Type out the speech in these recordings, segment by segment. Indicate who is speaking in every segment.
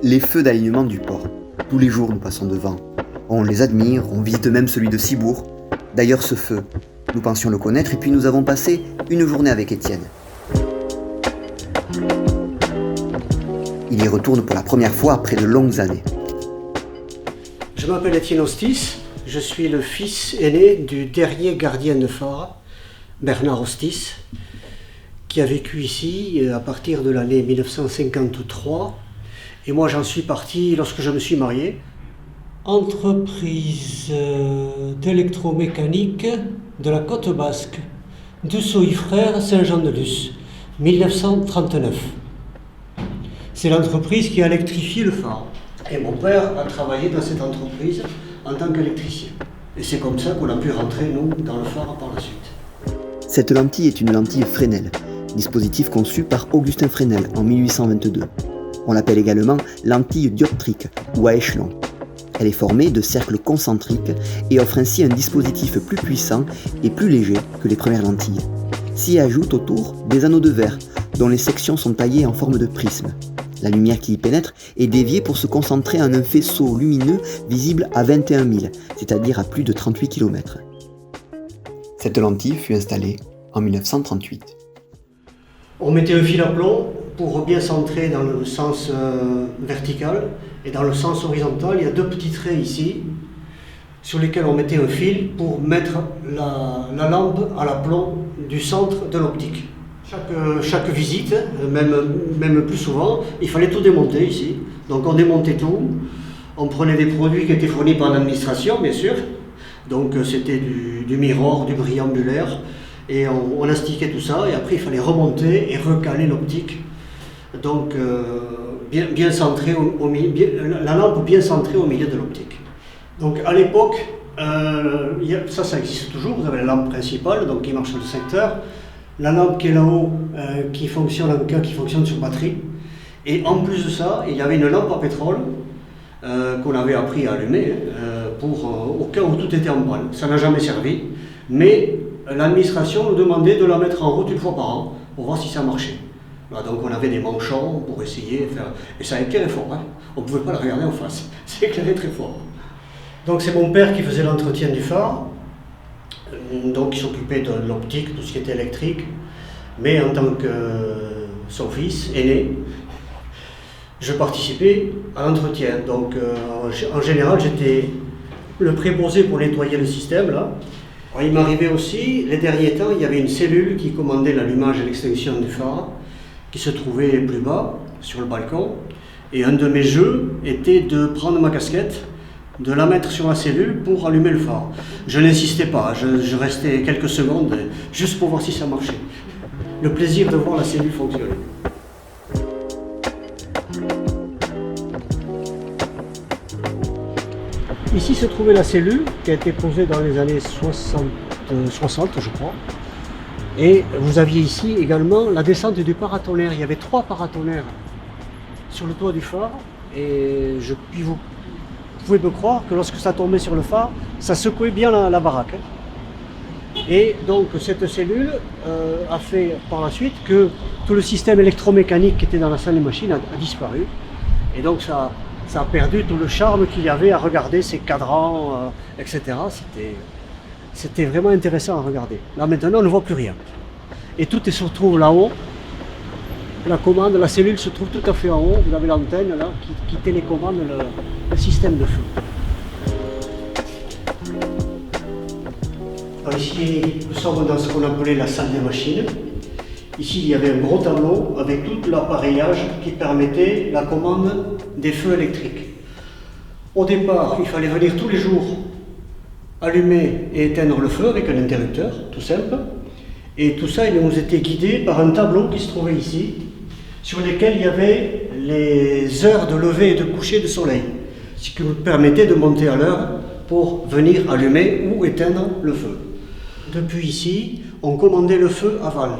Speaker 1: Les feux d'alignement du port. Tous les jours nous passons devant. On les admire, on visite même celui de Cibourg. D'ailleurs ce feu, nous pensions le connaître et puis nous avons passé une journée avec Étienne. Il y retourne pour la première fois après de longues années.
Speaker 2: Je m'appelle Étienne Ostis, je suis le fils aîné du dernier gardien de phare, Bernard Ostis, qui a vécu ici à partir de l'année 1953. Et moi j'en suis parti lorsque je me suis marié. Entreprise d'électromécanique de la Côte Basque, Dussault Frères, Saint-Jean-de-Luz, 1939. C'est l'entreprise qui a électrifié le phare. Et mon père a travaillé dans cette entreprise en tant qu'électricien. Et c'est comme ça qu'on a pu rentrer, nous, dans le phare par la suite.
Speaker 1: Cette lentille est une lentille Fresnel, dispositif conçu par Augustin Fresnel en 1822. On l'appelle également lentille dioptrique ou à échelon. Elle est formée de cercles concentriques et offre ainsi un dispositif plus puissant et plus léger que les premières lentilles. S'y ajoutent autour des anneaux de verre dont les sections sont taillées en forme de prisme. La lumière qui y pénètre est déviée pour se concentrer en un faisceau lumineux visible à 21 000, c'est-à-dire à plus de 38 km. Cette lentille fut installée en 1938.
Speaker 2: On mettait un fil à plomb pour bien centrer dans le sens vertical, et dans le sens horizontal, il y a deux petits traits ici sur lesquels on mettait un fil pour mettre la lampe à l'aplomb du centre de l'optique. Chaque visite, même plus souvent, il fallait tout démonter ici. Donc on démontait tout, on prenait des produits qui étaient fournis par l'administration, bien sûr. Donc c'était du mirror, du brillant ambulaire, et on astiquait tout ça, et après il fallait remonter et recaler l'optique. Donc bien centré la lampe bien centrée au milieu de l'optique. Donc à l'époque, ça existe toujours, vous avez la lampe principale donc qui marche dans le secteur, la lampe qui est là-haut qui fonctionne en cas qui fonctionne sur batterie, et en plus de ça, il y avait une lampe à pétrole qu'on avait appris à allumer au cas où tout était en panne. Ça n'a jamais servi, mais l'administration nous demandait de la mettre en route une fois par an pour voir si ça marchait. Voilà, donc on avait des manchons pour essayer de faire... Et ça éclairait fort, hein. On ne pouvait pas la regarder en face, ça éclairait très fort. Donc c'est mon père qui faisait l'entretien du phare, donc il s'occupait de l'optique, tout ce qui était électrique, mais en tant que son fils aîné, je participais à l'entretien. Donc en général j'étais le préposé pour nettoyer le système là. Alors, il m'arrivait aussi, les derniers temps, il y avait une cellule qui commandait l'allumage et l'extinction du phare, qui se trouvait plus bas, sur le balcon. Et un de mes jeux était de prendre ma casquette, de la mettre sur la cellule pour allumer le phare. Je n'insistais pas, je restais quelques secondes, juste pour voir si ça marchait. Le plaisir de voir la cellule fonctionner. Ici se trouvait la cellule, qui a été posée dans les années 60, je crois. Et vous aviez ici également la descente du paratonnerre. Il y avait 3 paratonnerres sur le toit du phare. Et vous pouvez me croire que lorsque ça tombait sur le phare, ça secouait bien la baraque. Et donc cette cellule a fait par la suite que tout le système électromécanique qui était dans la salle des machines a disparu. Et donc ça a perdu tout le charme qu'il y avait à regarder ces cadrans, etc. C'était vraiment intéressant à regarder. Là maintenant on ne voit plus rien. Et tout se trouve là-haut. La commande, la cellule se trouve tout à fait en haut. Vous avez l'antenne là qui télécommande le système de feu. Alors ici nous sommes dans ce qu'on appelait la salle des machines. Ici il y avait un gros tableau avec tout l'appareillage qui permettait la commande des feux électriques. Au départ, il fallait venir tous les jours allumer et éteindre le feu avec un interrupteur, tout simple. Et tout ça, il nous était guidé par un tableau qui se trouvait ici, sur lequel il y avait les heures de lever et de coucher de soleil, ce qui nous permettait de monter à l'heure pour venir allumer ou éteindre le feu. Depuis ici, on commandait le feu aval,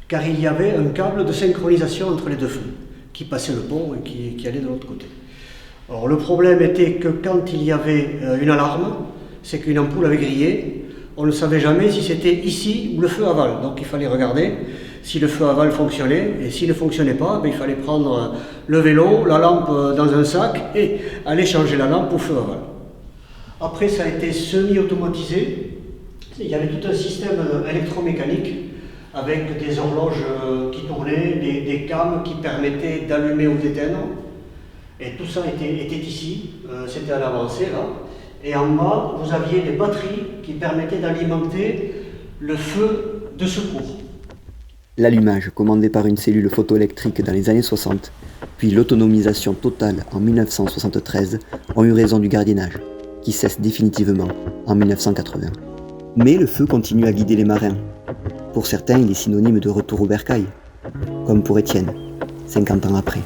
Speaker 2: car il y avait un câble de synchronisation entre les deux feux, qui passait le pont et qui allait de l'autre côté. Alors le problème était que quand il y avait une alarme, c'est qu'une ampoule avait grillé, on ne savait jamais si c'était ici ou le feu aval, donc il fallait regarder si le feu aval fonctionnait. Et s'il ne fonctionnait pas, il fallait prendre le vélo, la lampe dans un sac et aller changer la lampe au feu aval. Après, ça a été semi-automatisé. Il y avait tout un système électromécanique avec des horloges qui tournaient, des cams qui permettaient d'allumer ou d'éteindre. Et tout ça était ici, c'était à l'avancée là. Et en bas, vous aviez des batteries qui permettaient d'alimenter le feu de secours.
Speaker 1: L'allumage, commandé par une cellule photoélectrique dans les années 60, puis l'autonomisation totale en 1973 ont eu raison du gardiennage, qui cesse définitivement en 1980. Mais le feu continue à guider les marins. Pour certains, il est synonyme de retour au bercail, comme pour Étienne, 50 ans après.